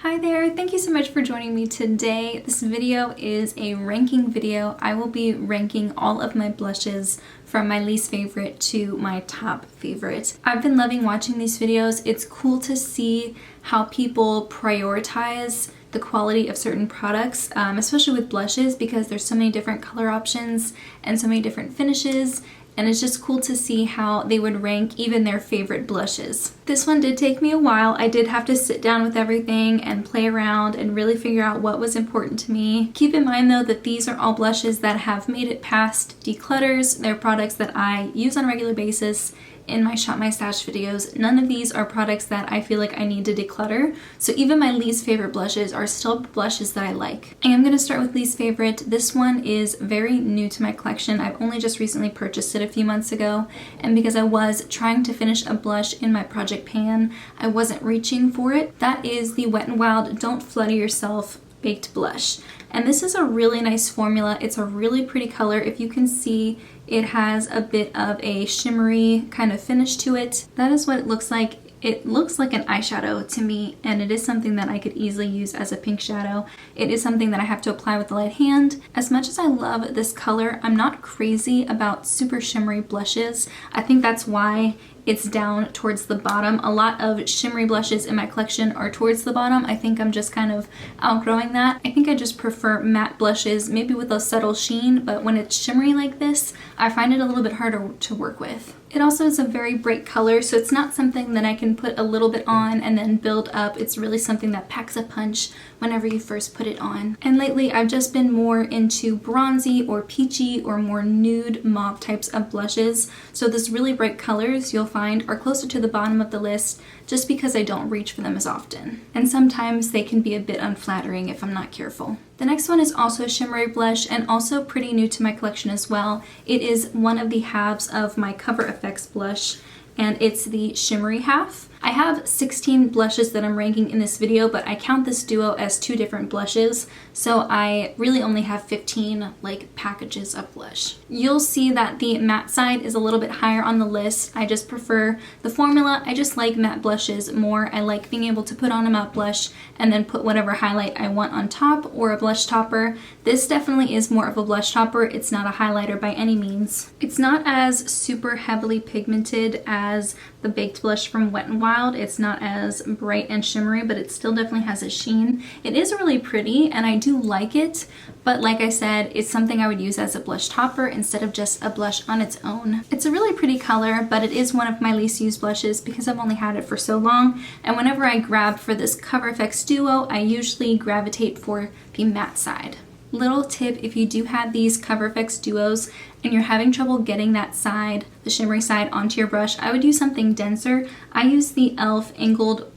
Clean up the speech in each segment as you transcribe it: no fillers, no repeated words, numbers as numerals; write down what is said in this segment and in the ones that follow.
Hi there, thank you so much for joining me today. This video is a ranking video. I will be ranking all of my blushes from my least favorite to my top favorite. I've been loving watching these videos. It's cool to see how people prioritize the quality of certain products, especially with blushes, because there's so many different color options and so many different finishes. And it's just cool to see how they would rank even their favorite blushes. This one did take me a while. I did have to sit down with everything and play around and really figure out what was important to me. Keep in mind though that these are all blushes that have made it past declutters. They're products that I use on a regular basis in my Shop My Stash videos. None of these are products that I feel like I need to declutter. So even my least favorite blushes are still blushes that I like. And I'm gonna start with least favorite. This one is very new to my collection. I've only just recently purchased it a few months ago. And because I was trying to finish a blush in my project pan, I wasn't reaching for it. That is the Wet n Wild Don't Flutter Yourself Baked Blush. And this is a really nice formula. It's a really pretty color. If you can see, it has a bit of a shimmery kind of finish to it. That is what it looks like. It looks like an eyeshadow to me, and it is something that I could easily use as a pink shadow. It is something that I have to apply with the light hand. As much as I love this color, I'm not crazy about super shimmery blushes. I think that's why it's down towards the bottom. A lot of shimmery blushes in my collection are towards the bottom. I think I'm just kind of outgrowing that. I think I just prefer matte blushes, maybe with a subtle sheen, but when it's shimmery like this, I find it a little bit harder to work with. It also is a very bright color, so it's not something that I can put a little bit on and then build up. It's really something that packs a punch whenever you first put it on. And lately I've just been more into bronzy or peachy or more nude mauve types of blushes. So those really bright colors you'll find are closer to the bottom of the list just because I don't reach for them as often. And sometimes they can be a bit unflattering if I'm not careful. The next one is also a shimmery blush and also pretty new to my collection as well. It is one of the halves of my Cover FX blush, and it's the shimmery half. I have 16 blushes that I'm ranking in this video, but I count this duo as two different blushes, so I really only have 15 packages of blush. You'll see that the matte side is a little bit higher on the list. I just prefer the formula. I just like matte blushes more. I like being able to put on a matte blush and then put whatever highlight I want on top or a blush topper. This definitely is more of a blush topper. It's not a highlighter by any means. It's not as super heavily pigmented as the baked blush from Wet n Wild. It's not as bright and shimmery, but it still definitely has a sheen. It is really pretty and I do like it, but like I said, it's something I would use as a blush topper instead of just a blush on its own. It's a really pretty color, but it is one of my least used blushes because I've only had it for so long, and whenever I grab for this Cover FX duo, I usually gravitate for the matte side. Little tip, if you do have these Cover FX duos and you're having trouble getting that side, the shimmery side, onto your brush, I would use something denser. I use the e.l.f. Angled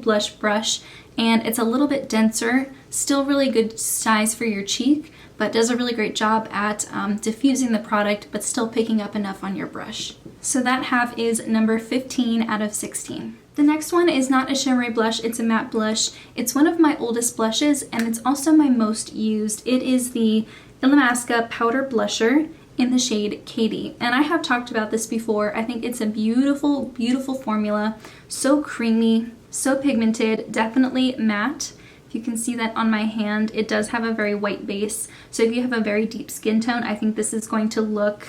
Blush Brush, and it's a little bit denser, still really good size for your cheek, but does a really great job at diffusing the product, but still picking up enough on your brush. So that half is number 15 out of 16. The next one is not a shimmery blush, it's a matte blush. It's one of my oldest blushes and it's also my most used. It is the Illamasqua Powder Blusher in the shade Katie. And I have talked about this before. I think it's a beautiful, beautiful formula. So creamy, so pigmented, definitely matte. If you can see that on my hand, it does have a very white base. So if you have a very deep skin tone, I think this is going to look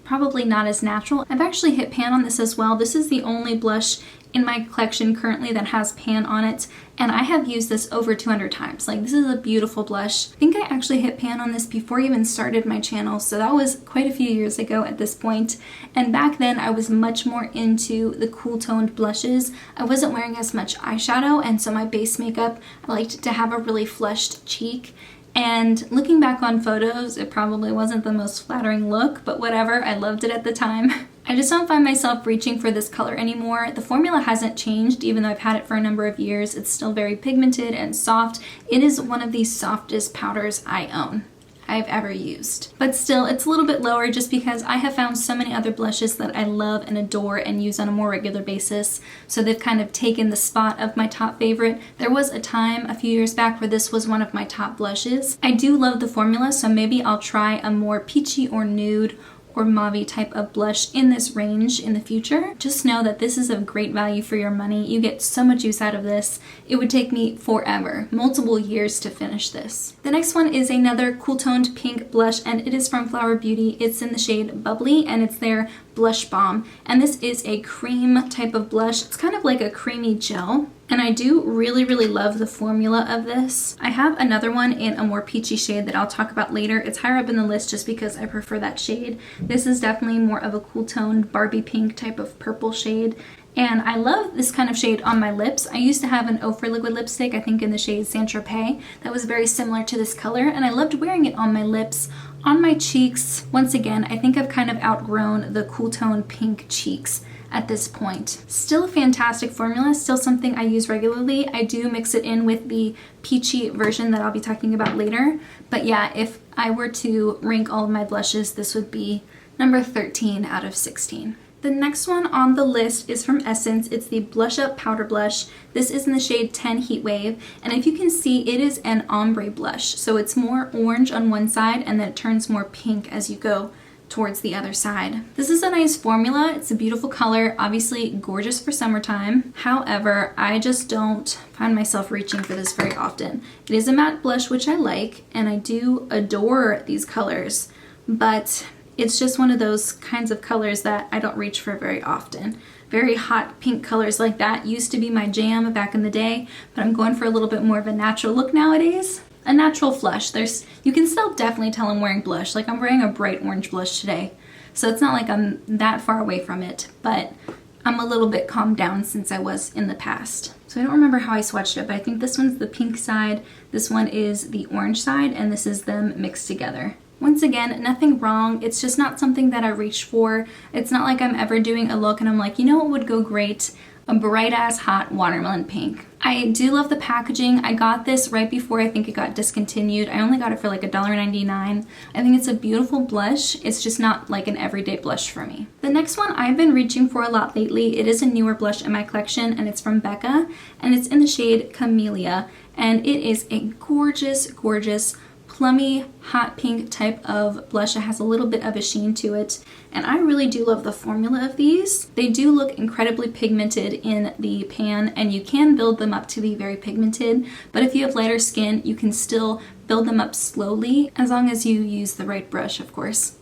probably not as natural. I've actually hit pan on this as well. This is the only blush in my collection currently that has pan on it, and I have used this over 200 times. This is a beautiful blush. I think I actually hit pan on this before I even started my channel, so that was quite a few years ago at this point. And back then I was much more into the cool toned blushes. I wasn't wearing as much eyeshadow, and so my base makeup, I liked to have a really flushed cheek. And looking back on photos, it probably wasn't the most flattering look, but whatever, I loved it at the time. I just don't find myself reaching for this color anymore. The formula hasn't changed, even though I've had it for a number of years. It's still very pigmented and soft. It is one of the softest powders I've ever used. But still, it's a little bit lower just because I have found so many other blushes that I love and adore and use on a more regular basis. So they've kind of taken the spot of my top favorite. There was a time a few years back where this was one of my top blushes. I do love the formula, so maybe I'll try a more peachy or nude or mauve type of blush in this range in the future, just know that this is a great value for your money. You get so much use out of this. It would take me forever, multiple years to finish this. The next one is another cool toned pink blush, and it is from Flower Beauty. It's in the shade Bubbly, and it's their Blush Balm. And this is a cream type of blush. It's kind of like a creamy gel. And I do really, really love the formula of this. I have another one in a more peachy shade that I'll talk about later. It's higher up in the list just because I prefer that shade. This is definitely more of a cool toned Barbie pink type of purple shade. And I love this kind of shade on my lips. I used to have an Ofra liquid lipstick, I think in the shade Saint Tropez, that was very similar to this color, and I loved wearing it on my lips. On my cheeks, once again, I think I've kind of outgrown the cool tone pink cheeks at this point. Still a fantastic formula, still something I use regularly. I do mix it in with the peachy version that I'll be talking about later. But yeah, if I were to rank all of my blushes, this would be number 13 out of 16. The next one on the list is from Essence. It's the Blush Up Powder Blush. This is in the shade 10 Heat Wave, and if you can see, it is an ombre blush. So it's more orange on one side and then it turns more pink as you go towards the other side. This is a nice formula. It's a beautiful color, obviously gorgeous for summertime. However, I just don't find myself reaching for this very often. It is a matte blush, which I like, and I do adore these colors, but it's just one of those kinds of colors that I don't reach for very often. Very hot pink colors like that used to be my jam back in the day, but I'm going for a little bit more of a natural look nowadays. A natural flush. You can still definitely tell I'm wearing blush. Like I'm wearing a bright orange blush today. So it's not like I'm that far away from it, but I'm a little bit calmed down since I was in the past. So I don't remember how I swatched it, but I think this one's the pink side, this one is the orange side, and this is them mixed together. Once again, nothing wrong. It's just not something that I reach for. It's not like I'm ever doing a look and I'm like, you know what would go great? A bright ass hot watermelon pink. I do love the packaging. I got this right before I think it got discontinued. I only got it for like $1.99. I think it's a beautiful blush. It's just not like an everyday blush for me. The next one I've been reaching for a lot lately. It is a newer blush in my collection and it's from Becca and it's in the shade Camellia, and it is a gorgeous, gorgeous plummy hot pink type of blush. It has a little bit of a sheen to it, and I really do love the formula of these. They do look incredibly pigmented in the pan, and you can build them up to be very pigmented, but if you have lighter skin you can still build them up slowly as long as you use the right brush, of course.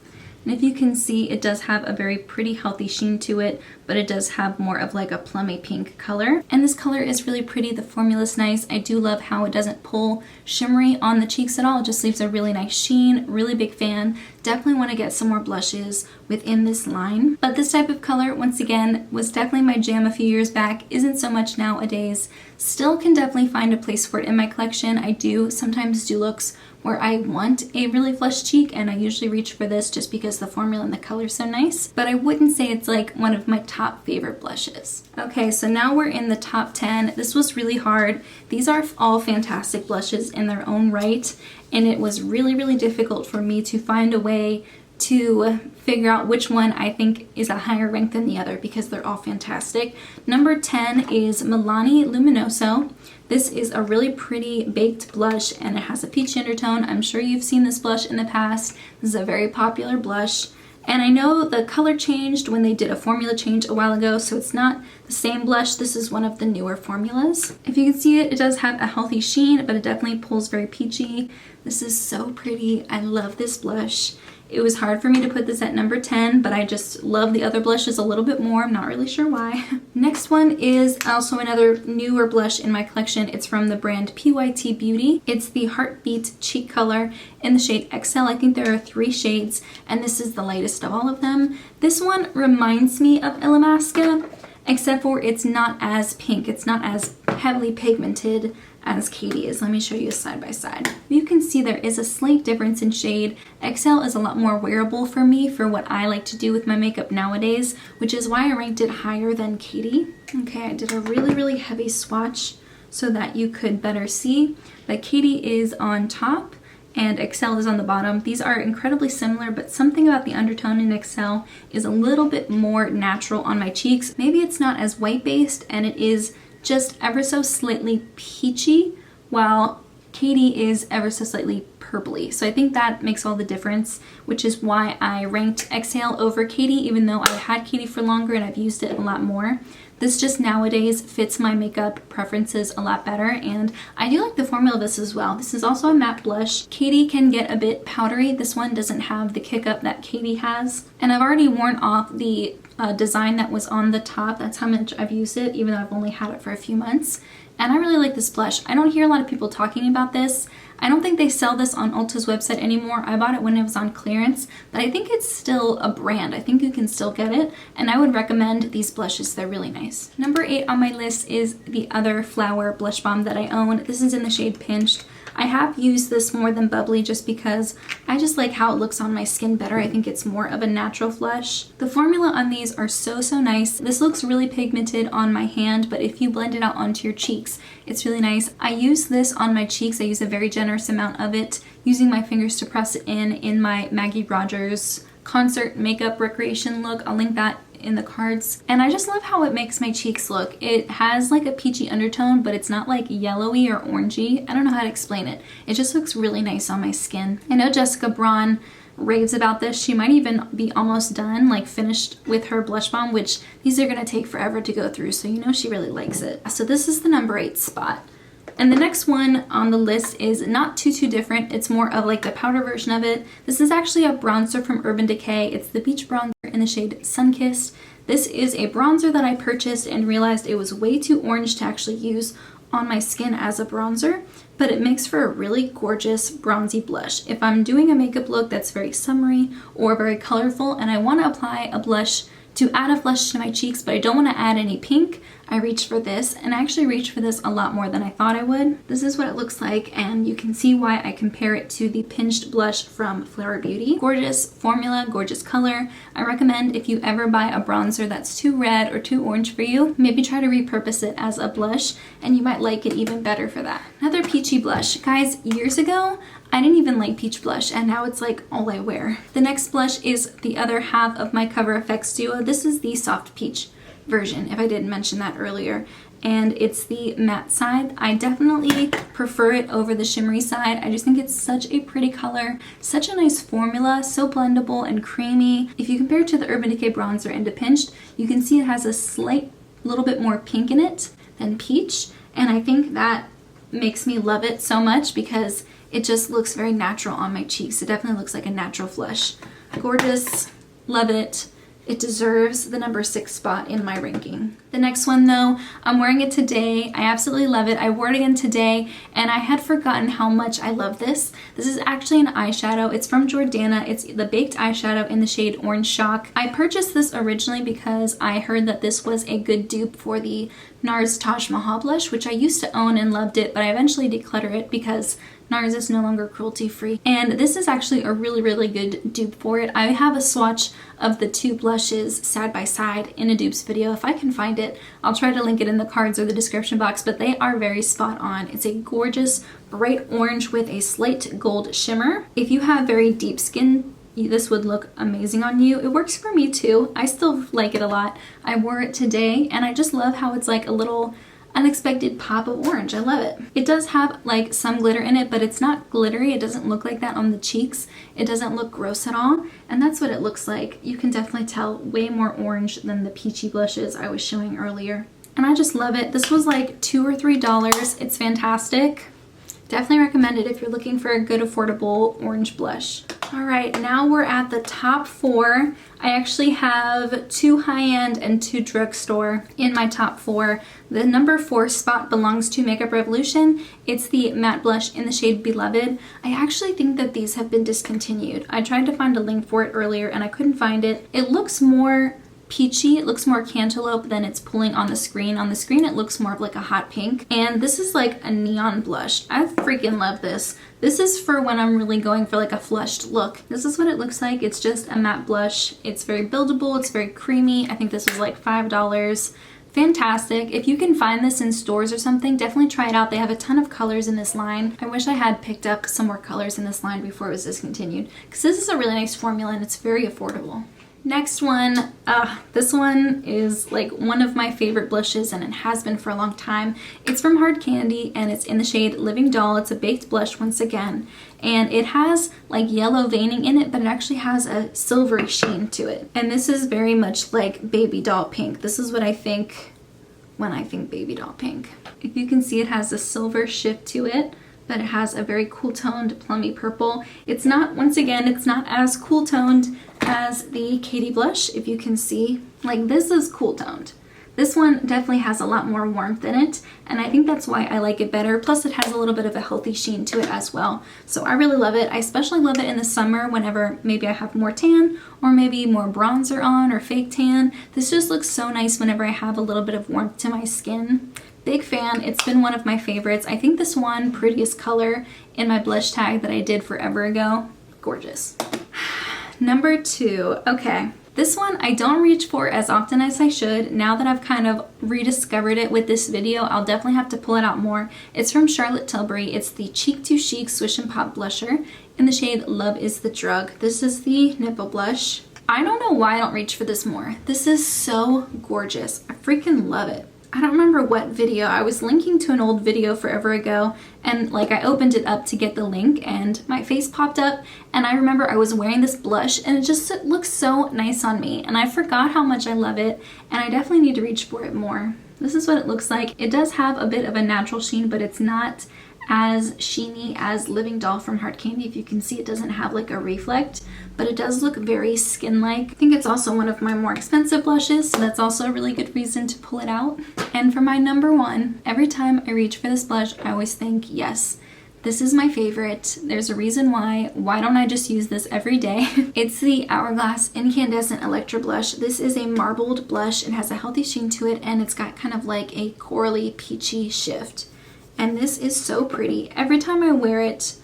And if you can see, it does have a very pretty healthy sheen to it, but it does have more of like a plummy pink color. And this color is really pretty. The formula's nice. I do love how it doesn't pull shimmery on the cheeks at all. It just leaves a really nice sheen. Really big fan. Definitely want to get some more blushes within this line. But this type of color, once again, was definitely my jam a few years back. Isn't so much nowadays. Still can definitely find a place for it in my collection. I do sometimes do looks where I want a really flush cheek, and I usually reach for this just because the formula and the color is so nice, but I wouldn't say it's like one of my top favorite blushes. Okay, so now we're in the top 10. This was really hard. These are all fantastic blushes in their own right, and it was really, really difficult for me to find a way to figure out which one I think is a higher rank than the other because they're all fantastic. Number 10 is Milani Luminoso. This is a really pretty baked blush and it has a peach undertone. I'm sure you've seen this blush in the past. This is a very popular blush. And I know the color changed when they did a formula change a while ago, so it's not the same blush. This is one of the newer formulas. If you can see it, it does have a healthy sheen, but it definitely pulls very peachy. This is so pretty. I love this blush. It was hard for me to put this at number 10, but I just love the other blushes a little bit more. I'm not really sure why. Next one is also another newer blush in my collection. It's from the brand PYT Beauty. It's the Heartbeat Cheek Color in the shade XL. I think there are 3 shades, and this is the lightest of all of them. This one reminds me of Illamasqua, except for it's not as pink. It's not as heavily pigmented as Katie is. Let me show you a side by side. You can see there is a slight difference in shade. XL is a lot more wearable for me for what I like to do with my makeup nowadays, which is why I ranked it higher than Katie. Okay, I did a really, really heavy swatch so that you could better see, but Katie is on top and XL is on the bottom. These are incredibly similar, but something about the undertone in XL is a little bit more natural on my cheeks. Maybe it's not as white based and it is just ever so slightly peachy, while Katie is ever so slightly purpley. So I think that makes all the difference, which is why I ranked Exhale over Katie, even though I had Katie for longer and I've used it a lot more. This just nowadays fits my makeup preferences a lot better, and I do like the formula of this as well. This is also a matte blush. Katie can get a bit powdery. This one doesn't have the kick up that Katie has. And I've already worn off the design that was on the top. That's how much I've used it, even though I've only had it for a few months. And I really like this blush. I don't hear a lot of people talking about this. I don't think they sell this on Ulta's website anymore. I bought it when it was on clearance, but I think it's still a brand. I think you can still get it, and I would recommend these blushes. They're really nice. Number 8 on my list is the other Flower blush balm that I own. This is in the shade Pinched. I have used this more than Bubbly just because I just like how it looks on my skin better. I think it's more of a natural flush. The formula on these are so nice. This looks really pigmented on my hand, but if you blend it out onto your cheeks, it's really nice. I use this on my cheeks. I use a very generous amount of it, using my fingers to press it in my Maggie Rogers concert makeup recreation look. I'll link that in the cards. And I just love how it makes my cheeks look. It has like a peachy undertone, but it's not like yellowy or orangey. I don't know how to explain it. It just looks really nice on my skin. I know Jessica Braun raves about this. She might even be almost done, like finished with her blush balm, which these are gonna take forever to go through, so you know she really likes it. So this is the number 8 spot. And the next one on the list is not too different. It's more of like the powder version of it. This is actually a bronzer from Urban Decay. It's the Beach Bronzer in the shade Sunkissed. This is a bronzer that I purchased and realized it was way too orange to actually use on my skin as a bronzer, but it makes for a really gorgeous bronzy blush. If I'm doing a makeup look that's very summery or very colorful and I want to apply a blush to add a blush to my cheeks, but I don't want to add any pink, I reach for this, and I actually reached for this a lot more than I thought I would. This is what it looks like, and you can see why I compare it to the Pinched blush from Flower Beauty. Gorgeous formula, gorgeous color. I recommend if you ever buy a bronzer that's too red or too orange for you, maybe try to repurpose it as a blush, and you might like it even better for that. Another peachy blush. Guys, years ago, I didn't even like peach blush, and now it's like all I wear. The next blush is the other half of my Cover FX duo. This is the Soft Peach version, if I didn't mention that earlier, and it's the matte side. I definitely prefer it over the shimmery side. I just think it's such a pretty color, such a nice formula, so blendable and creamy. If you compare it to the Urban Decay bronzer and to Pinched, you can see it has a slight little bit more pink in it than peach, and I think that makes me love it so much because it just looks very natural on my cheeks. It definitely looks like a natural flush. Gorgeous, love it. It deserves the number 6 spot in my ranking. The next one though, I'm wearing it today. I absolutely love it. I wore it again today and I had forgotten how much I love this. This is actually an eyeshadow. It's from Jordana. It's the baked eyeshadow in the shade Orange Shock. I purchased this originally because I heard that this was a good dupe for the NARS Taj Mahal blush, which I used to own and loved it, but I eventually decluttered it because NARS is no longer cruelty-free. And this is actually a really good dupe for it. I have a swatch of the 2 blushes side by side in a dupes video. If I can find it, I'll try to link it in the cards or the description box, but they are very spot on. It's a gorgeous bright orange with a slight gold shimmer. If you have very deep skin, this would look amazing on you. It works for me too. I still like it a lot. I wore it today and I just love how it's like a little unexpected pop of orange. I love it. It does have like some glitter in it, but it's not glittery. It doesn't look like that on the cheeks. It doesn't look gross at all, and that's what it looks like. You can definitely tell way more orange than the peachy blushes I was showing earlier. And I just love it. This was like $2 or $3. It's fantastic. Definitely recommend it if you're looking for a good affordable orange blush. All right, now we're at the top 4. I actually have 2 high-end and 2 drugstore in my top 4. The number 4 spot belongs to Makeup Revolution. It's the matte blush in the shade Beloved. I actually think that these have been discontinued. I tried to find a link for it earlier and I couldn't find it. It looks more peachy. It looks more cantaloupe than it's pulling on the screen. On the screen it looks more of like a hot pink, and this is like a neon blush. I freaking love this. This is for when I'm really going for like a flushed look. This is what it looks like. It's just a matte blush. It's very buildable. It's very creamy. I think this was like $5. Fantastic. If you can find this in stores or something, definitely try it out. They have a ton of colors in this line. I wish I had picked up some more colors in this line before it was discontinued, because this is a really nice formula and it's very affordable. Next one, this one is like one of my favorite blushes and it has been for a long time. It's from Hard Candy and it's in the shade Living Doll. It's a baked blush once again. And it has like yellow veining in it, but it actually has a silvery sheen to it. And this is very much like baby doll pink. This is what I think when I think baby doll pink. If you can see, it has a silver shift to it, but it has a very cool toned plummy purple. It's not, once again, it's not as cool toned as the Katy blush. If you can see, like this is cool toned. This one definitely has a lot more warmth in it, and I think that's why I like it better. Plus it has a little bit of a healthy sheen to it as well. So I really love it. I especially love it in the summer whenever maybe I have more tan or maybe more bronzer on or fake tan. This just looks so nice whenever I have a little bit of warmth to my skin. Big fan. It's been one of my favorites. I think this one, prettiest color in my blush tag that I did forever ago. Gorgeous. Number 2. Okay. This one I don't reach for as often as I should. Now that I've kind of rediscovered it with this video, I'll definitely have to pull it out more. It's from Charlotte Tilbury. It's the Cheek Too Chic Swish and Pop Blusher in the shade Love is the Drug. This is the nipple blush. I don't know why I don't reach for this more. This is so gorgeous. I freaking love it. I don't remember what video. I was linking to an old video forever ago and like I opened it up to get the link and my face popped up and I remember I was wearing this blush and it just looks so nice on me and I forgot how much I love it and I definitely need to reach for it more. This is what it looks like. It does have a bit of a natural sheen, but it's not as sheeny as Living Doll from Hard Candy. If you can see, it doesn't have like a reflect, but it does look very skin-like. I think it's also one of my more expensive blushes, so that's also a really good reason to pull it out. And for my number 1, every time I reach for this blush, I always think, yes, this is my favorite. There's a reason why. Why don't I just use this every day? It's the Hourglass Incandescent Electro Blush. This is a marbled blush. It has a healthy sheen to it, and it's got kind of like a corally, peachy shift. And this is so pretty. Every time I wear it,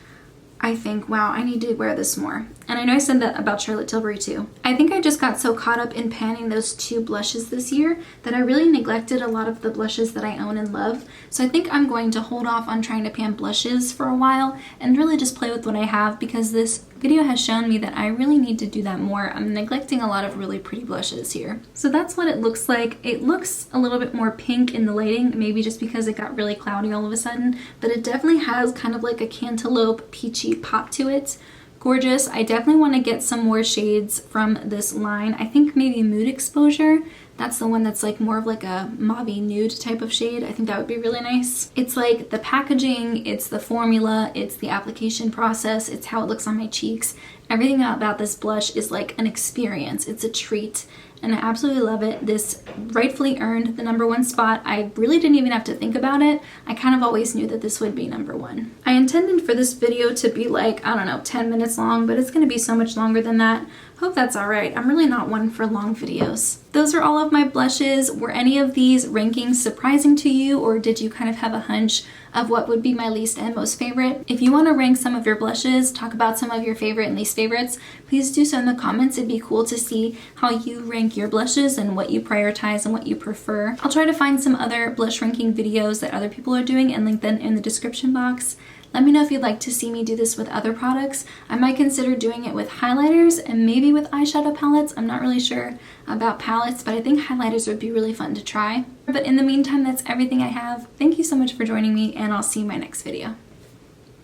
I think, wow, I need to wear this more. And I know I said that about Charlotte Tilbury too. I think I just got so caught up in panning those 2 blushes this year that I really neglected a lot of the blushes that I own and love. So I think I'm going to hold off on trying to pan blushes for a while and really just play with what I have, because this video has shown me that I really need to do that more. I'm neglecting a lot of really pretty blushes here. So that's what it looks like. It looks a little bit more pink in the lighting, maybe just because it got really cloudy all of a sudden, but it definitely has kind of like a cantaloupe peachy pop to it. Gorgeous. I definitely want to get some more shades from this line. I think maybe Mood Exposure. That's the one that's like more of like a mauve nude type of shade. I think that would be really nice. It's like the packaging, it's the formula, it's the application process, it's how it looks on my cheeks. Everything about this blush is like an experience. It's a treat. And I absolutely love it. This rightfully earned the number 1 spot. I really didn't even have to think about it. I kind of always knew that this would be number 1. I intended for this video to be like, I don't know, 10 minutes long, but it's going to be so much longer than that. Hope that's alright. I'm really not one for long videos. Those are all of my blushes. Were any of these rankings surprising to you, or did you kind of have a hunch of what would be my least and most favorite? If you want to rank some of your blushes, talk about some of your favorite and least favorites, please do so in the comments. It'd be cool to see how you rank your blushes and what you prioritize and what you prefer. I'll try to find some other blush ranking videos that other people are doing and link them in the description box. Let me know if you'd like to see me do this with other products. I might consider doing it with highlighters and maybe with eyeshadow palettes. I'm not really sure about palettes, but I think highlighters would be really fun to try. But in the meantime, that's everything I have. Thank you so much for joining me, and I'll see you in my next video.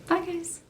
Bye guys!